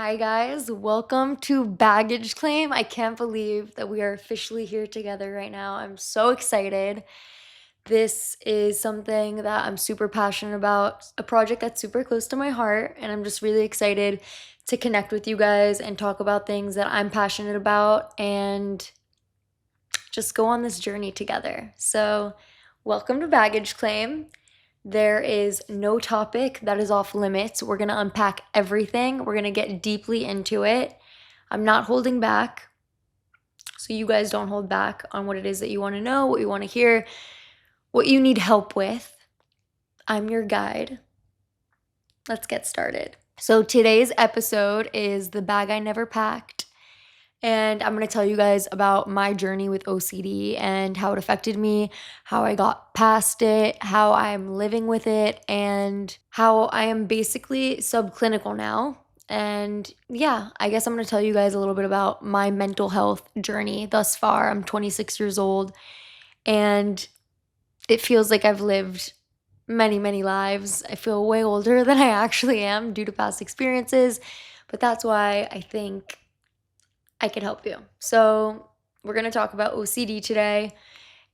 Hi, guys. Welcome to Baggage Claim. I can't believe that we are officially here together right now. I'm so excited. This is something that I'm super passionate about, a project that's super close to my heart, and I'm just really excited to connect with you guys and talk about things that I'm passionate about and just go on this journey together. So, welcome to Baggage Claim. There is no topic that is off limits. We're going to unpack everything. We're going to get deeply into it. I'm not holding back. So you guys don't hold back on what it is that you want to know, what you want to hear, what you need help with. I'm your guide. Let's get started. So today's episode is the bag I never packed. And I'm going to tell you guys about my journey with OCD and how it affected me, how I got past it, how I'm living with it, and how I am basically subclinical now. And yeah, I guess I'm going to tell you guys a little bit about my mental health journey thus far. I'm 26 years old, and it feels like I've lived many, many lives. I feel way older than I actually am due to past experiences, but that's why I think I can help you. So, we're going to talk about OCD today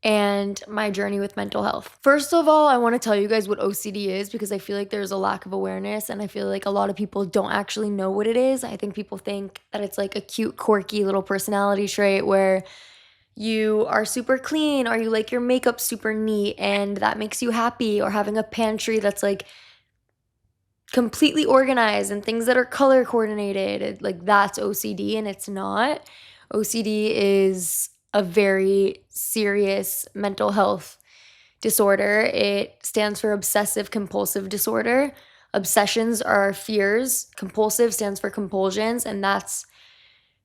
and my journey with mental health. First of all, I want to tell you guys what OCD is because I feel like there's a lack of awareness and I feel like a lot of people don't actually know what it is. I think people think that it's like a cute, quirky little personality trait where you are super clean or you like your makeup super neat and that makes you happy, or having a pantry that's like completely organized and things that are color coordinated. Like that's OCD, and it's not. OCD is a very serious mental health disorder. It stands for obsessive compulsive disorder. Obsessions are fears, compulsive stands for compulsions, and that's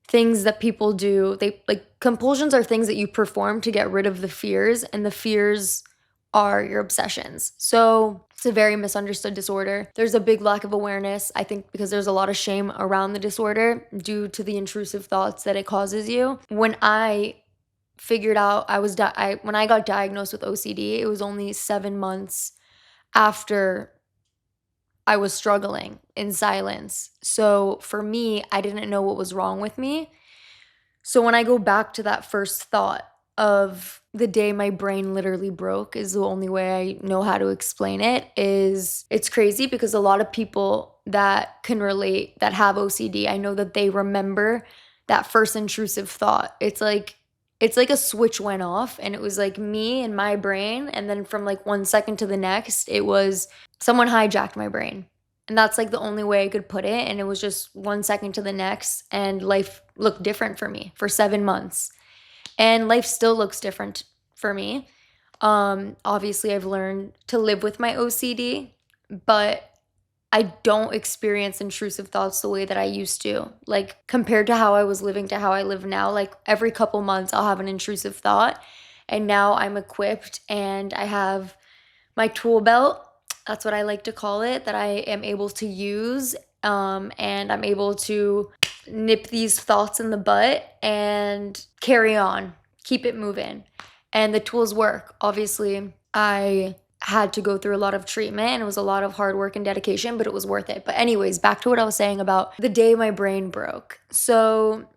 things that people do. They like compulsions are things that you perform to get rid of the fears, and the fears are your obsessions. So it's a very misunderstood disorder. There's a big lack of awareness, I think, because there's a lot of shame around the disorder due to the intrusive thoughts that it causes you. When I figured out when I got diagnosed with OCD, it was only 7 months after I was struggling in silence. So for me, I didn't know what was wrong with me. So when I go back to that first thought of the day my brain literally broke, is the only way I know how to explain it. Is it's crazy because a lot of people that can relate that have OCD, I know that they remember that first intrusive thought. It's like a switch went off and it was like me and my brain, and then from like 1 second to the next, it was someone hijacked my brain. And that's like the only way I could put it. And it was just 1 second to the next. And life looked different for me for 7 months. And life still looks different for me. Obviously, I've learned to live with my OCD, but I don't experience intrusive thoughts the way that I used to. Like, compared to how I was living to how I live now, like every couple months I'll have an intrusive thought. And now I'm equipped and I have my tool belt. That's what I like to call it, that I am able to use, and I'm able to nip these thoughts in the butt and carry on, keep it moving. And the tools work. Obviously, I had to go through a lot of treatment and it was a lot of hard work and dedication, but it was worth it. But anyways, back to what I was saying about the day my brain broke. So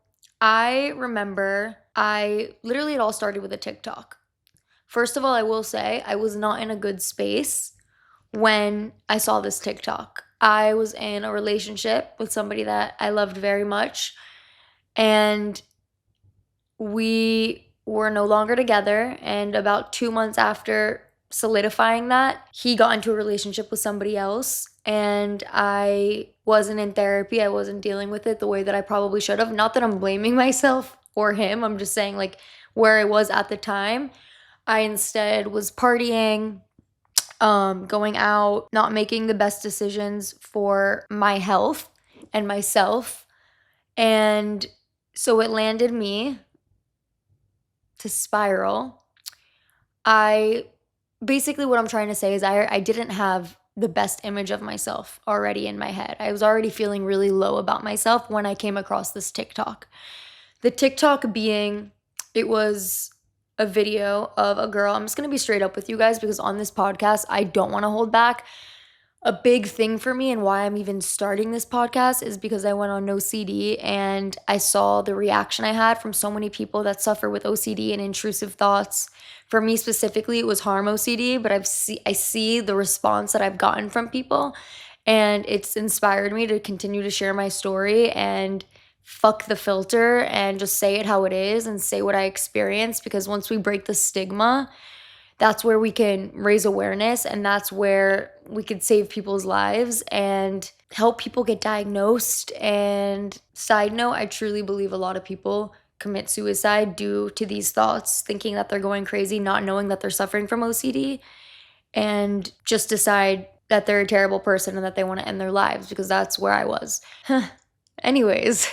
I remember it all started with a TikTok. First of all, I will say I was not in a good space when I saw this TikTok. I was in a relationship with somebody that I loved very much, and we were no longer together. And about 2 months after solidifying that, he got into a relationship with somebody else, and I wasn't in therapy. I wasn't dealing with it the way that I probably should have. Not that I'm blaming myself or him. I'm just saying, like, where I was at the time. I instead was partying, going out, not making the best decisions for my health and myself. And so it landed me to spiral. Basically what I'm trying to say is I didn't have the best image of myself already in my head. I was already feeling really low about myself when I came across this TikTok. The TikTok being, it was a video of a girl. I'm just going to be straight up with you guys because on this podcast, I don't want to hold back. A big thing for me and why I'm even starting this podcast is because I went on OCD and I saw the reaction I had from so many people that suffer with OCD and intrusive thoughts. For me specifically, it was harm OCD, but I see the response that I've gotten from people, and it's inspired me to continue to share my story and fuck the filter and just say it how it is and say what I experienced, because once we break the stigma, that's where we can raise awareness, and that's where we could save people's lives and help people get diagnosed. And side note, I truly believe a lot of people commit suicide due to these thoughts, thinking that they're going crazy, not knowing that they're suffering from OCD, and just decide that they're a terrible person and that they want to end their lives, because that's where I was. Anyways,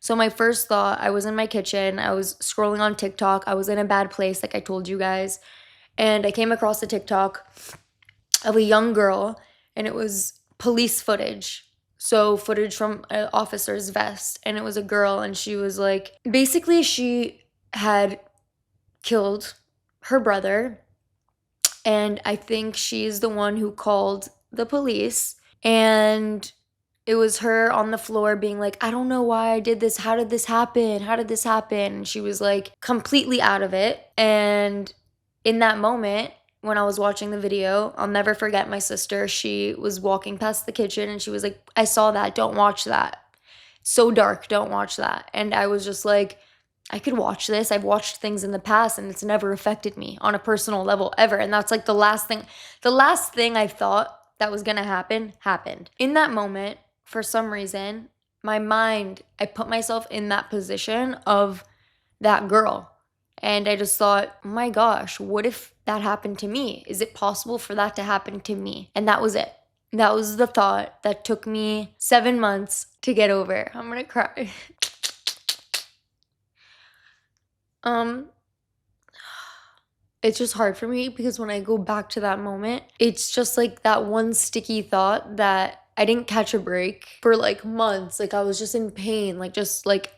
so my first thought, I was in my kitchen, I was scrolling on TikTok, I was in a bad place like I told you guys, and I came across a TikTok of a young girl, and it was police footage. So footage from an officer's vest, and it was a girl, and she was like, basically she had killed her brother, and I think she's the one who called the police, and it was her on the floor being like, I don't know why I did this. How did this happen? How did this happen? And she was like completely out of it. And in that moment, when I was watching the video, I'll never forget my sister. She was walking past the kitchen and she was like, I saw that. Don't watch that. So dark. Don't watch that. And I was just like, I could watch this. I've watched things in the past and it's never affected me on a personal level ever. And that's like the last thing I thought that was gonna happen happened. In that moment, for some reason, my mind, I put myself in that position of that girl. And I just thought, oh my gosh, what if that happened to me? Is it possible for that to happen to me? And that was it. That was the thought that took me 7 months to get over. I'm gonna cry. It's just hard for me because when I go back to that moment, it's just like that one sticky thought that I didn't catch a break for like months. Like I was just in pain, like just like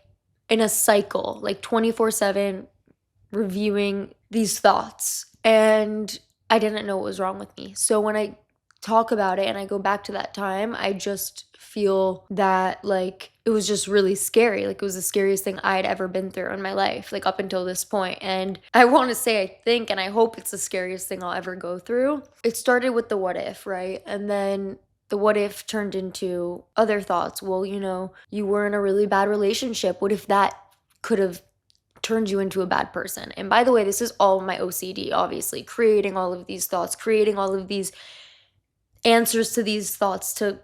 in a cycle, like 24/7 reviewing these thoughts. And I didn't know what was wrong with me. So when I talk about it and I go back to that time, I just feel that like it was just really scary. Like it was the scariest thing I had ever been through in my life, like up until this point. And I want to say, I think, and I hope it's the scariest thing I'll ever go through. It started with the what if, right? And then the what if turned into other thoughts. Well, you were in a really bad relationship. What if that could have turned you into a bad person? And by the way, this is all my OCD, obviously, creating all of these thoughts, creating all of these answers to these thoughts to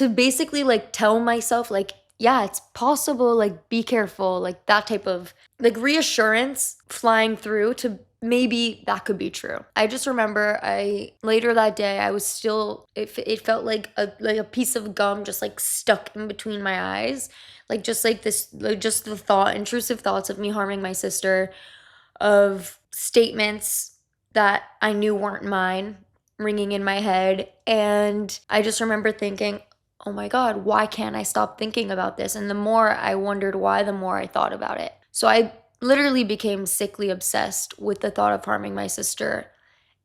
basically like tell myself like, yeah, it's possible, like be careful, like that type of like reassurance flying through to maybe that could be true. I just remember later that day I was still, it felt like a piece of gum just like stuck in between my eyes, like just like this, like just the intrusive thoughts of me harming my sister, of statements that I knew weren't mine ringing in my head. And I just remember thinking, oh my God, why can't I stop thinking about this? And the more I wondered why, the more I thought about it. So I literally became sickly obsessed with the thought of harming my sister.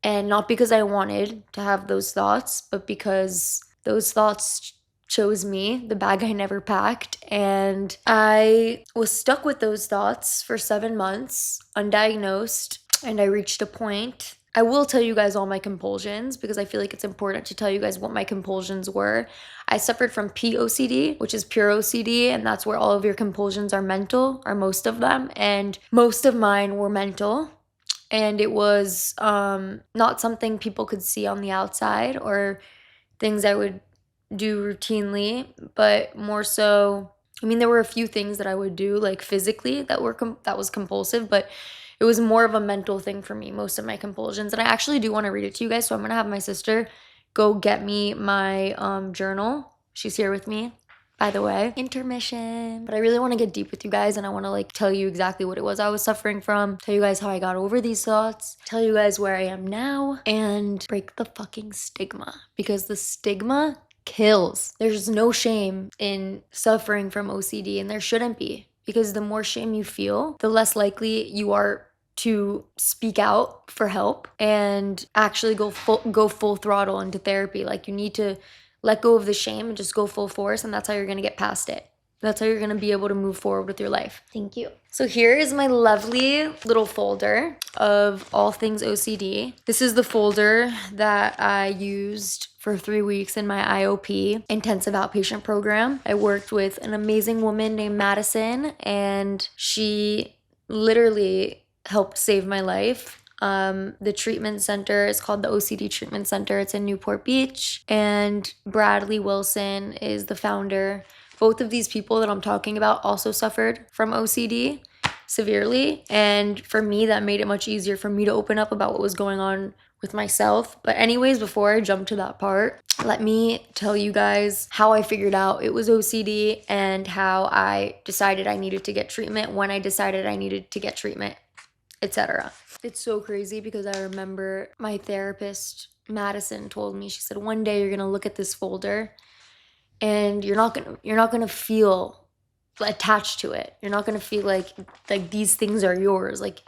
And not because I wanted to have those thoughts, but because those thoughts chose me, the bag I never packed. And I was stuck with those thoughts for 7 months, undiagnosed. And I reached a point. I will tell you guys all my compulsions because I feel like it's important to tell you guys what my compulsions were. I suffered from POCD, which is pure OCD, and that's where all of your compulsions are mental, or most of them. And most of mine were mental. And it was not something people could see on the outside or things I would do routinely, but more so, I mean, there were a few things that I would do like physically that was compulsive, but it was more of a mental thing for me, most of my compulsions. And I actually do want to read it to you guys, so I'm going to have my sister go get me my journal. She's here with me, by the way. Intermission. But I really want to get deep with you guys, and I want to like tell you exactly what it was I was suffering from, tell you guys how I got over these thoughts, tell you guys where I am now, and break the fucking stigma, because the stigma kills. There's no shame in suffering from OCD, and there shouldn't be, because the more shame you feel, the less likely you are to speak out for help and actually go full throttle into therapy. Like, you need to let go of the shame and just go full force, and that's how you're going to get past it. That's how you're going to be able to move forward with your life. Thank you. So here is my lovely little folder of all things OCD. This is the folder that I used for 3 weeks in my IOP, intensive outpatient program. I worked with an amazing woman named Madison, and she literally helped save my life. The treatment center is called the OCD Treatment Center. It's in Newport Beach, and Bradley Wilson is the founder. Both of these people that I'm talking about also suffered from OCD severely, and for me, that made it much easier for me to open up about what was going on with myself. But anyways, before I jump to that part, let me tell you guys how I figured out it was OCD and how I decided I needed to get treatment, when I decided I needed to get treatment, etc. It's so crazy because I remember my therapist, Madison, told me, she said, one day you're gonna look at this folder and you're not gonna feel attached to it. You're not gonna feel like these things are yours. Like,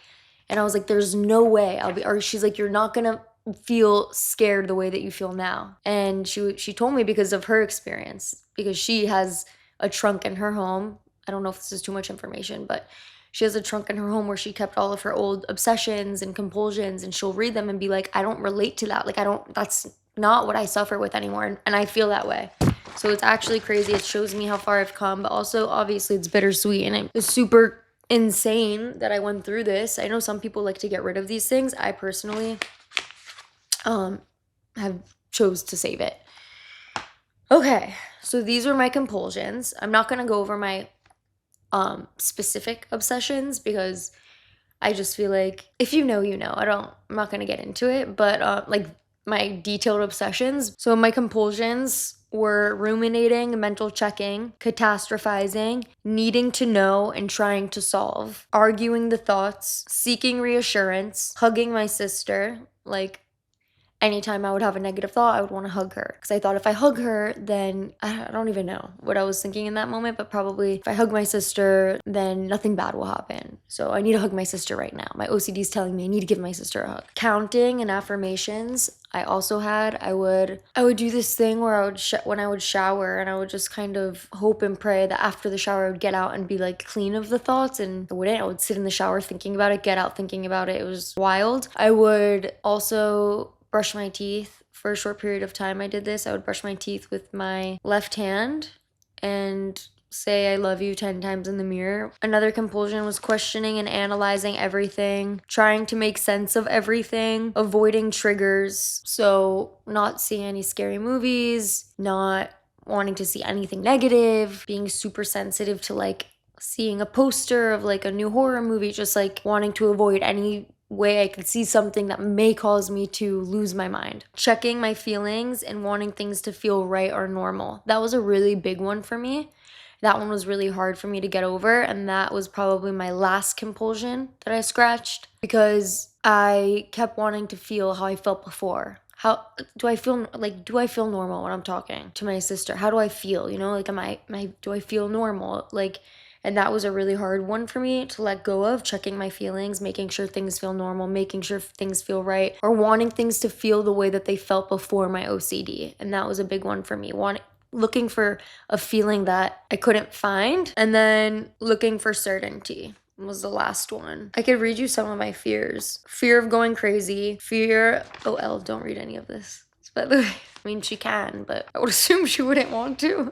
and I was like, there's no way or she's like, you're not gonna feel scared the way that you feel now. And she told me because of her experience, because she has a trunk in her home. I don't know if this is too much information, but she has a trunk in her home where she kept all of her old obsessions and compulsions, and she'll read them and be like, I don't relate to that. Like, that's not what I suffer with anymore. And I feel that way. So it's actually crazy. It shows me how far I've come, but also obviously it's bittersweet, and it's super insane that I went through this. I know some people like to get rid of these things. I personally have chose to save it. Okay, so these are my compulsions. I'm not gonna go over my specific obsessions because I just feel like if you know, you know. I'm not gonna get into it, but like my detailed obsessions. So my compulsions were ruminating, mental checking, catastrophizing, needing to know and trying to solve, arguing the thoughts, seeking reassurance, hugging my sister. Like, anytime I would have a negative thought, I would want to hug her. Because I thought if I hug her, then I don't even know what I was thinking in that moment, but probably if I hug my sister, then nothing bad will happen. So I need to hug my sister right now. My OCD is telling me I need to give my sister a hug. Counting and affirmations. I also had, I would do this thing where when I would shower, and I would just kind of hope and pray that after the shower I would get out and be like clean of the thoughts, and I would sit in the shower thinking about it, get out thinking about it. It was wild. I would also brush my teeth. For a short period of time I did this. I would brush my teeth with my left hand and say I love you 10 times in the mirror. Another compulsion was questioning and analyzing everything, trying to make sense of everything, avoiding triggers. So not seeing any scary movies, not wanting to see anything negative, being super sensitive to like seeing a poster of like a new horror movie, just like wanting to avoid any way I could see something that may cause me to lose my mind. Checking my feelings and wanting things to feel right or normal. That was a really big one for me. That one was really hard for me to get over, and that was probably my last compulsion that I scratched because I kept wanting to feel how I felt before. How do I feel? Like, do I feel normal when I'm talking to my sister? How do I feel? You know, like, do I feel normal? Like, and that was a really hard one for me to let go of, checking my feelings, making sure things feel normal, making sure things feel right, or wanting things to feel the way that they felt before my OCD. And that was a big one for me. Looking for a feeling that I couldn't find, and then looking for certainty was the last one. I could read you some of my fears. Fear of going crazy. Don't read any of this. By the way, I mean, she can, but I would assume she wouldn't want to.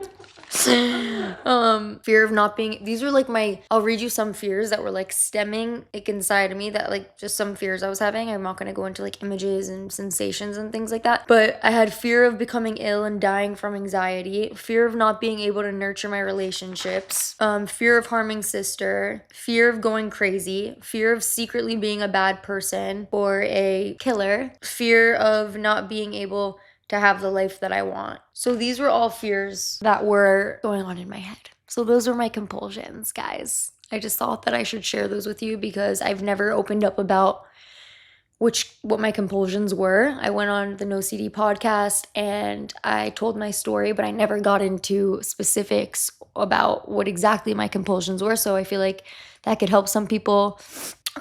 Fear of not being, these were like I'll read you some fears that were like stemming like inside of me, that like just some fears I was having. I'm not going to go into like images and sensations and things like that, but I had fear of becoming ill and dying from anxiety, fear of not being able to nurture my relationships, fear of harming sister, fear of going crazy, fear of secretly being a bad person or a killer, fear of not being able to have the life that I want. So these were all fears that were going on in my head. So those were my compulsions, guys. I just thought that I should share those with you because I've never opened up about what my compulsions were. I went on the No CD podcast and I told my story, but I never got into specifics about what exactly my compulsions were. So I feel like that could help some people.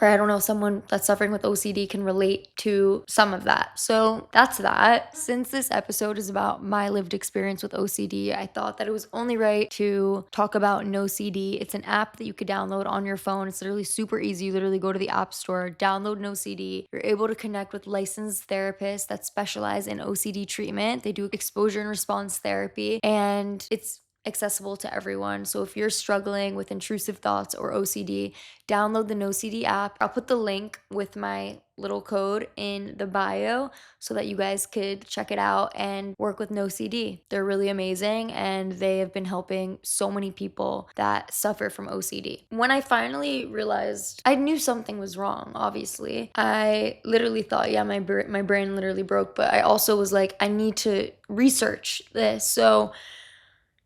or I don't know, someone that's suffering with OCD can relate to some of that. So that's that. Since this episode is about my lived experience with OCD, I thought that it was only right to talk about No CD. It's an app that you could download on your phone. It's literally super easy. You literally go to the App Store, download No CD. You're able to connect with licensed therapists that specialize in OCD treatment. They do exposure and response therapy, and it's accessible to everyone. So if you're struggling with intrusive thoughts or OCD, download the No CD app. I'll put the link with my little code in the bio so that you guys could check it out and work with No CD. They're really amazing, and they have been helping so many people that suffer from OCD. When I finally realized, I knew something was wrong, obviously. I literally thought, yeah, my brain literally broke, but I also was like, I need to research this. So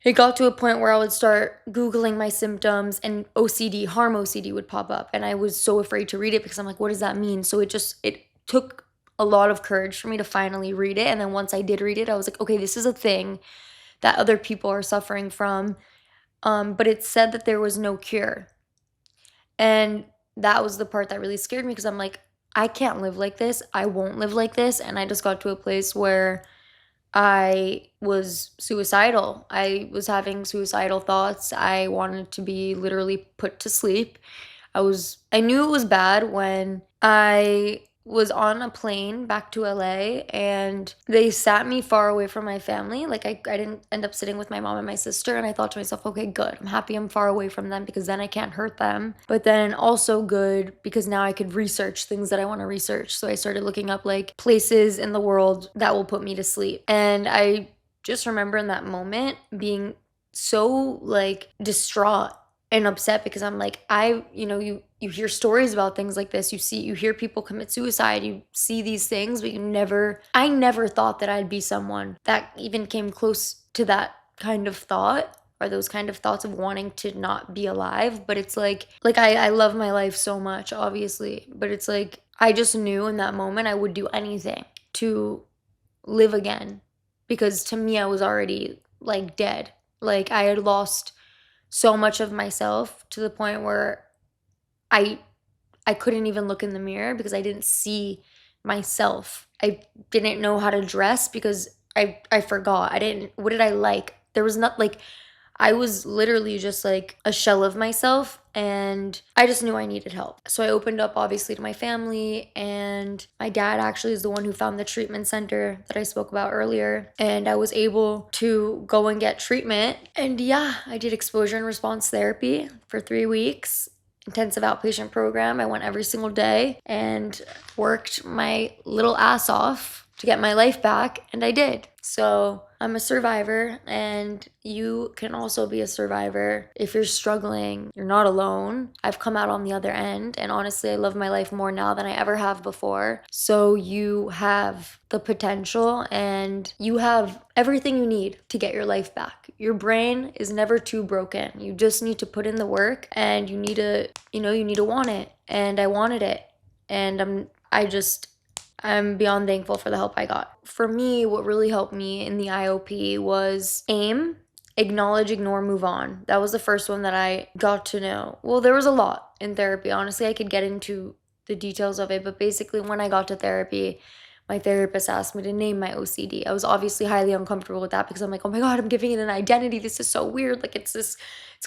it got to a point where I would start Googling my symptoms, and OCD, harm OCD would pop up. And I was so afraid to read it because I'm like, what does that mean? So it took a lot of courage for me to finally read it. And then once I did read it, I was like, okay, this is a thing that other people are suffering from. But it said that there was no cure. And that was the part that really scared me, because I'm like, I can't live like this. I won't live like this. And I just got to a place where I was suicidal. I was having suicidal thoughts. I wanted to be literally put to sleep. I knew it was bad when I was on a plane back to LA, and they sat me far away from my family. Like I didn't end up sitting with my mom and my sister, and I thought to myself, okay, good. I'm happy I'm far away from them because then I can't hurt them. But then also good because now I could research things that I want to research. So I started looking up like places in the world that will put me to sleep. And I just remember in that moment being so like distraught and upset, because I'm like, you hear stories about things like this. You hear people commit suicide. You see these things, but I never thought that I'd be someone that even came close to that kind of thought, or those kind of thoughts of wanting to not be alive. But it's like I love my life so much, obviously, but it's like, I just knew in that moment I would do anything to live again, because to me, I was already like dead. Like I had lost so much of myself to the point where I I couldn't even look in the mirror because I didn't see myself. I didn't know how to dress because I forgot. I didn't What did I like? There was not like I was literally just like a shell of myself, and I just knew I needed help. So I opened up obviously to my family, and my dad actually is the one who found the treatment center that I spoke about earlier, and I was able to go and get treatment. And yeah, I did exposure and response therapy for 3 weeks. Intensive outpatient program. I went every single day and worked my little ass off to get my life back, and I did. So I'm a survivor, and you can also be a survivor if you're struggling. You're not alone. I've come out on the other end, and honestly, I love my life more now than I ever have before. So you have the potential, and you have everything you need to get your life back. Your brain is never too broken. You just need to put in the work, and you need to want it. And I wanted it. And I'm beyond thankful for the help I got. For me, what really helped me in the IOP was AIM, acknowledge, ignore, move on. That was the first one that I got to know. Well, there was a lot in therapy. Honestly, I could get into the details of it, but basically when I got to therapy, my therapist asked me to name my OCD. I was obviously highly uncomfortable with that because I'm like, oh my God, I'm giving it an identity. This is so weird. Like it's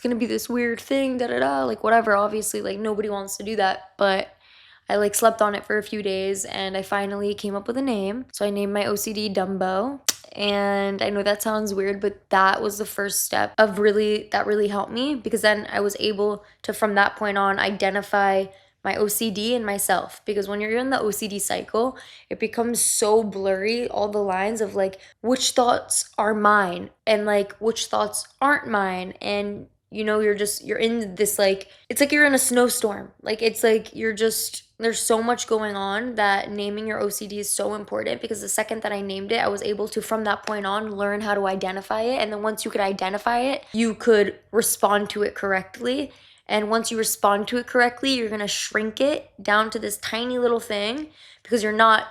gonna be this weird thing, like whatever. Obviously, like nobody wants to do that, but I like slept on it for a few days, and I finally came up with a name. So I named my OCD Dumbo. And I know that sounds weird, but that was the first step that really helped me, because then I was able to, from that point on, identify my OCD and myself. Because when you're in the OCD cycle, it becomes so blurry, all the lines of like which thoughts are mine and like which thoughts aren't mine. And you're in this, like, it's like you're in a snowstorm. Like, it's like there's so much going on that naming your OCD is so important, because the second that I named it, I was able to, from that point on, learn how to identify it. And then once you could identify it, you could respond to it correctly. And once you respond to it correctly, you're going to shrink it down to this tiny little thing, because you're not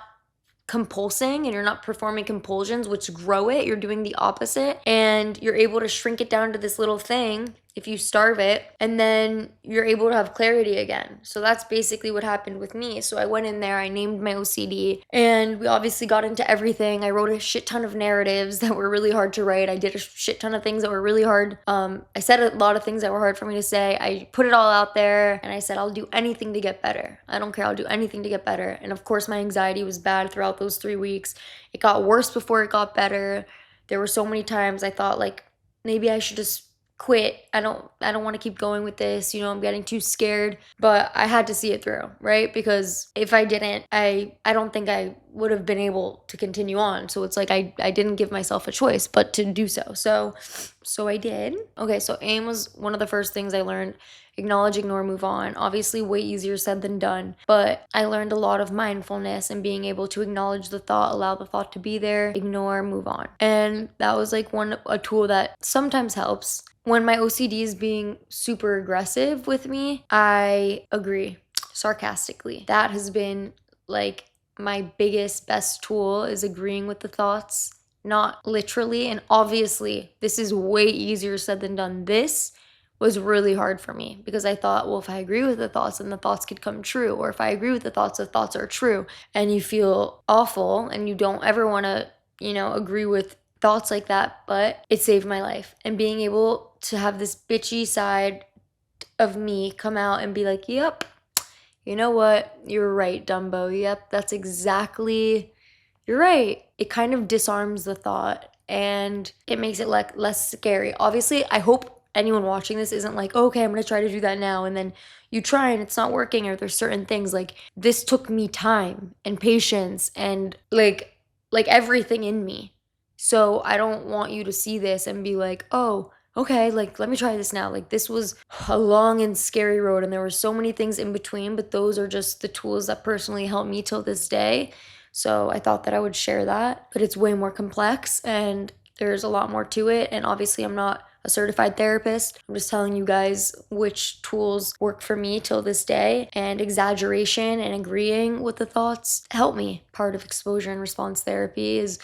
compulsing and you're not performing compulsions, which grow it. You're doing the opposite, and you're able to shrink it down to this little thing if you starve it, and then you're able to have clarity again. So that's basically what happened with me. So I went in there, I named my OCD, and we obviously got into everything. I wrote a shit ton of narratives that were really hard to write. I did a shit ton of things that were really hard. I said a lot of things that were hard for me to say. I put it all out there, and I said, I'll do anything to get better. I don't care, I'll do anything to get better. And of course, my anxiety was bad throughout those 3 weeks. It got worse before it got better. There were so many times I thought, like, maybe I should just quit. I don't want to keep going with this. I'm getting too scared, but I had to see it through, right? Because if I didn't, I don't think I would have been able to continue on. So it's like I didn't give myself a choice but to do so. So I did. Okay, so AIM was one of the first things I learned. Acknowledge, ignore, move on. Obviously way easier said than done, but I learned a lot of mindfulness and being able to acknowledge the thought, allow the thought to be there, ignore, move on. And that was like a tool that sometimes helps. When my OCD is being super aggressive with me, I agree sarcastically. That has been like my best tool, is agreeing with the thoughts, not literally. And obviously, this is way easier said than done. This was really hard for me because I thought, well, if I agree with the thoughts, then the thoughts could come true. Or if I agree with the thoughts are true. And you feel awful and you don't ever want to, agree with thoughts like that. But it saved my life. And being able to have this bitchy side of me come out and be like, yep, you know what? You're right, Dumbo. Yep, that's exactly, you're right. It kind of disarms the thought and it makes it like less scary. Obviously, I hope anyone watching this isn't like, okay, I'm gonna try to do that now, and then you try and it's not working, or there's certain things. Like, this took me time and patience and like everything in me. So I don't want you to see this and be like, oh, okay, like, let me try this now. Like, this was a long and scary road and there were so many things in between, but those are just the tools that personally help me till this day. So I thought that I would share that, but it's way more complex and there's a lot more to it. And obviously I'm not a certified therapist. I'm just telling you guys which tools work for me till this day. And exaggeration and agreeing with the thoughts help me. Part of exposure and response therapy is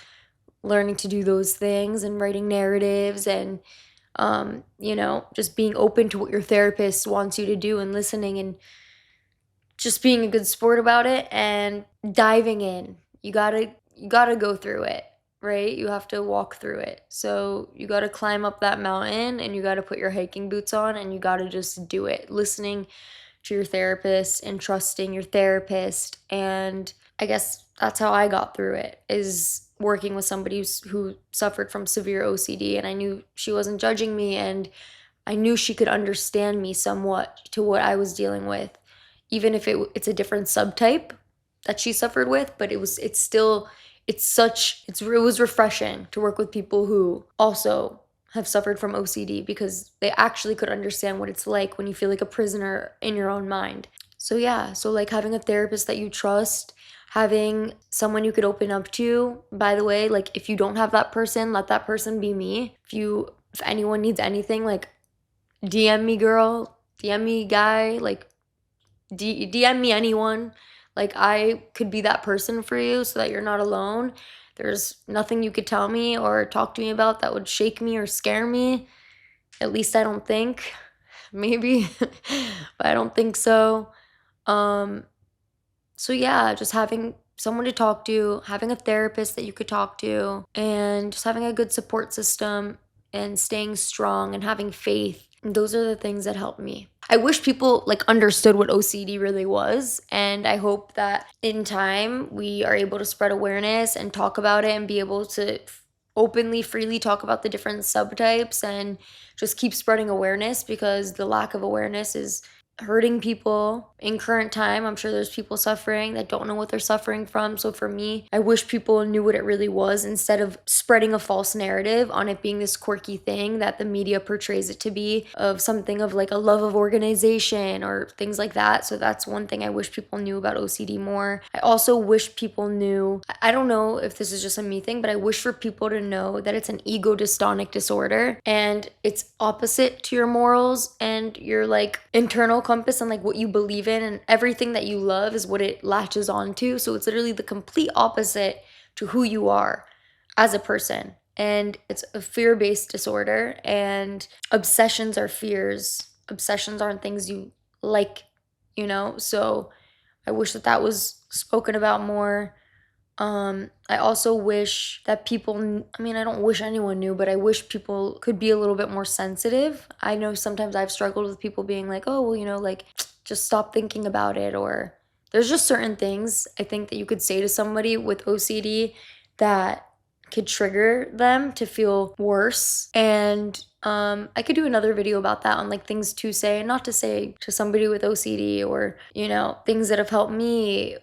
learning to do those things and writing narratives and just being open to what your therapist wants you to do and listening and just being a good sport about it and diving in. You gotta go through it, right? You have to walk through it. So you gotta climb up that mountain and you gotta put your hiking boots on and you gotta just do it. Listening to your therapist and trusting your therapist. And I guess that's how I got through it, is working with somebody who suffered from severe OCD, and I knew she wasn't judging me and I knew she could understand me somewhat to what I was dealing with, even if it's a different subtype that she suffered with. But it was refreshing to work with people who also have suffered from OCD, because they actually could understand what it's like when you feel like a prisoner in your own mind. So yeah, so like having a therapist that you trust, having someone you could open up to. By the way, like, if you don't have that person, let that person be me. If anyone needs anything, like, DM me, girl, DM me, guy, like, DM me, anyone. Like, I could be that person for you so that you're not alone. There's nothing you could tell me or talk to me about that would shake me or scare me. At least I don't think. Maybe, but I don't think so. So yeah, just having someone to talk to, having a therapist that you could talk to, and just having a good support system and staying strong and having faith. Those are the things that help me. I wish people like understood what OCD really was, and I hope that in time we are able to spread awareness and talk about it and be able to openly, freely talk about the different subtypes and just keep spreading awareness, because the lack of awareness is hurting people in current time. I'm sure there's people suffering that don't know what they're suffering from. So for me, I wish people knew what it really was, instead of spreading a false narrative on it being this quirky thing that the media portrays it to be, of something of like a love of organization or things like that. So that's one thing I wish people knew about OCD more. I also wish people knew, I don't know if this is just a me thing, but I wish for people to know that it's an ego dystonic disorder and it's opposite to your morals and your like internal compass and like what you believe in, and everything that you love is what it latches onto. So it's literally the complete opposite to who you are as a person. And it's a fear-based disorder, and obsessions are fears. Obsessions aren't things you like, So I wish that that was spoken about more. I also wish that people, I mean, I don't wish anyone knew, but I wish people could be a little bit more sensitive. I know sometimes I've struggled with people being like, oh, well, like, just stop thinking about it. Or there's just certain things I think that you could say to somebody with OCD that could trigger them to feel worse. And I could do another video about that on like things to say, not to say to somebody with OCD, or things that have helped me,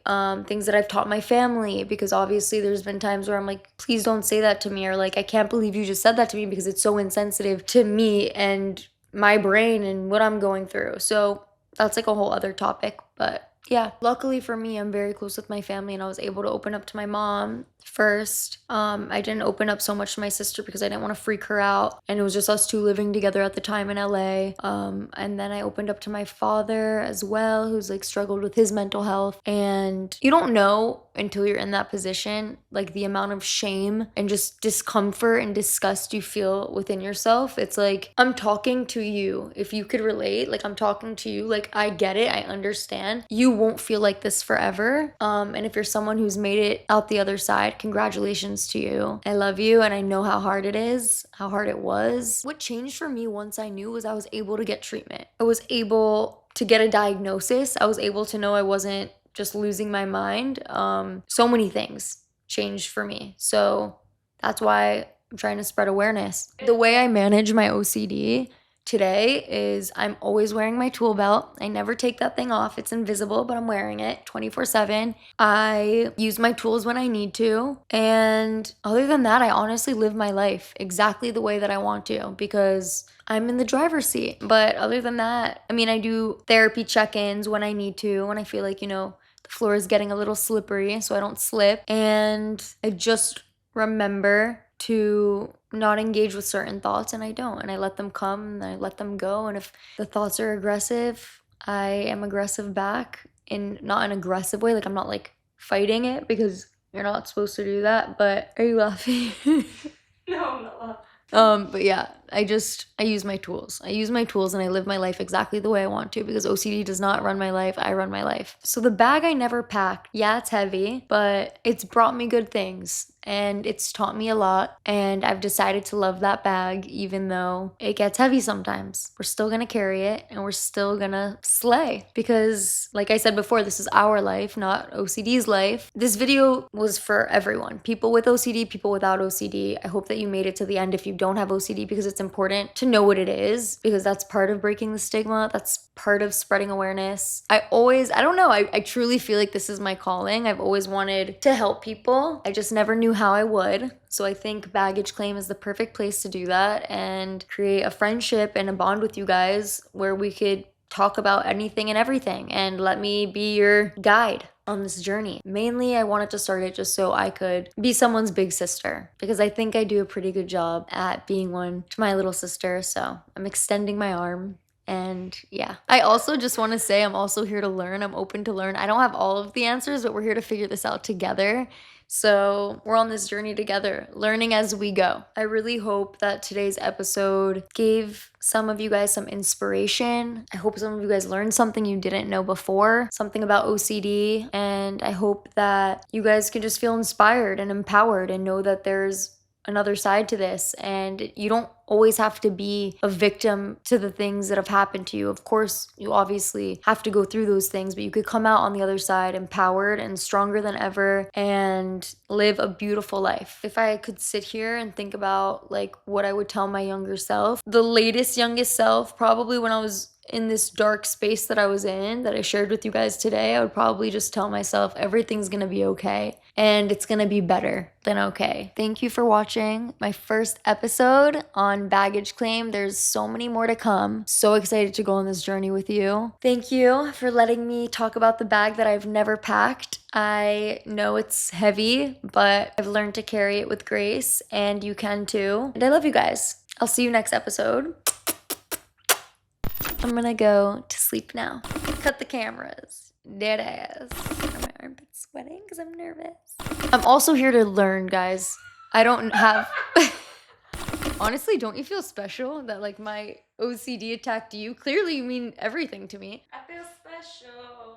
things that I've taught my family, because obviously there's been times where I'm like, please don't say that to me, or like, I can't believe you just said that to me, because it's so insensitive to me and my brain and what I'm going through. So that's like a whole other topic. But yeah, luckily for me, I'm very close with my family, and I was able to open up to my mom first. I didn't open up so much to my sister because I didn't want to freak her out, and it was just us two living together at the time in LA. And then I opened up to my father as well, who's like struggled with his mental health. And you don't know until you're in that position, like the amount of shame and just discomfort and disgust you feel within yourself. It's like, I'm talking to you. If you could relate, like, I'm talking to you, like, I get it, I understand. You won't feel like this forever. And if you're someone who's made it out the other side, congratulations to you. I love you, and I know how hard it is, how hard it was. What changed for me once I knew was I was able to get treatment. I was able to get a diagnosis. I was able to know I wasn't just losing my mind. So many things changed for me. So that's why I'm trying to spread awareness. The way I manage my OCD today is I'm always wearing my tool belt. I never take that thing off. It's invisible, but I'm wearing it 24/7. I use my tools when I need to. And other than that, I honestly live my life exactly the way that I want to, because I'm in the driver's seat. But other than that, I mean, I do therapy check-ins when I need to, when I feel like, the floor is getting a little slippery, so I don't slip. And I just remember to not engage with certain thoughts, and I don't. And I let them come and I let them go. And if the thoughts are aggressive, I am aggressive back, in not an aggressive way. Like, I'm not like fighting it, because you're not supposed to do that. But are you laughing? No, I'm not laughing. But yeah, I use my tools. I use my tools, and I live my life exactly the way I want to, because OCD does not run my life. I run my life. So the bag I never packed, yeah, it's heavy, but it's brought me good things, and it's taught me a lot. And I've decided to love that bag, even though it gets heavy sometimes. We're still gonna carry it, and we're still gonna slay, because like I said before, this is our life, not OCD's life. This video was for everyone, people with OCD, people without OCD. I hope that you made it to the end if you don't have OCD, because it's important to know what it is, because that's part of breaking the stigma. That's part of spreading awareness. I don't know, I truly feel like this is my calling. I've always wanted to help people. I just never knew how I would. So I think Baggage Claim is the perfect place to do that, and create a friendship and a bond with you guys where we could talk about anything and everything, and let me be your guide on this journey. Mainly, I wanted to start it just so I could be someone's big sister, because I think I do a pretty good job at being one to my little sister. So I'm extending my arm. And yeah, I also just want to say I'm also here to learn. I'm open to learn. I don't have all of the answers, but we're here to figure this out together. So we're on this journey together, learning as we go. I really hope that today's episode gave some of you guys some inspiration. I hope some of you guys learned something you didn't know before, something about OCD. And I hope that you guys can just feel inspired and empowered, and know that there's another side to this, and you don't always have to be a victim to the things that have happened to you. Of course, you obviously have to go through those things, but you could come out on the other side empowered and stronger than ever, and live a beautiful life. If I could sit here and think about like what I would tell my younger self, the youngest self, probably when I was in this dark space that I was in, that I shared with you guys today, I would probably just tell myself everything's gonna be okay, and it's gonna be better than okay. Thank you for watching my first episode on Baggage Claim. There's so many more to come. So excited to go on this journey with you. Thank you for letting me talk about the bag that I've never packed. I know it's heavy, but I've learned to carry it with grace, and you can too. And I love you guys. I'll see you next episode. I'm gonna go to sleep now. Cut the cameras. Dead ass. Are my armpits sweating because I'm nervous? I'm also here to learn, guys. I don't have... Honestly, don't you feel special that like my OCD attacked you? Clearly, you mean everything to me. I feel special.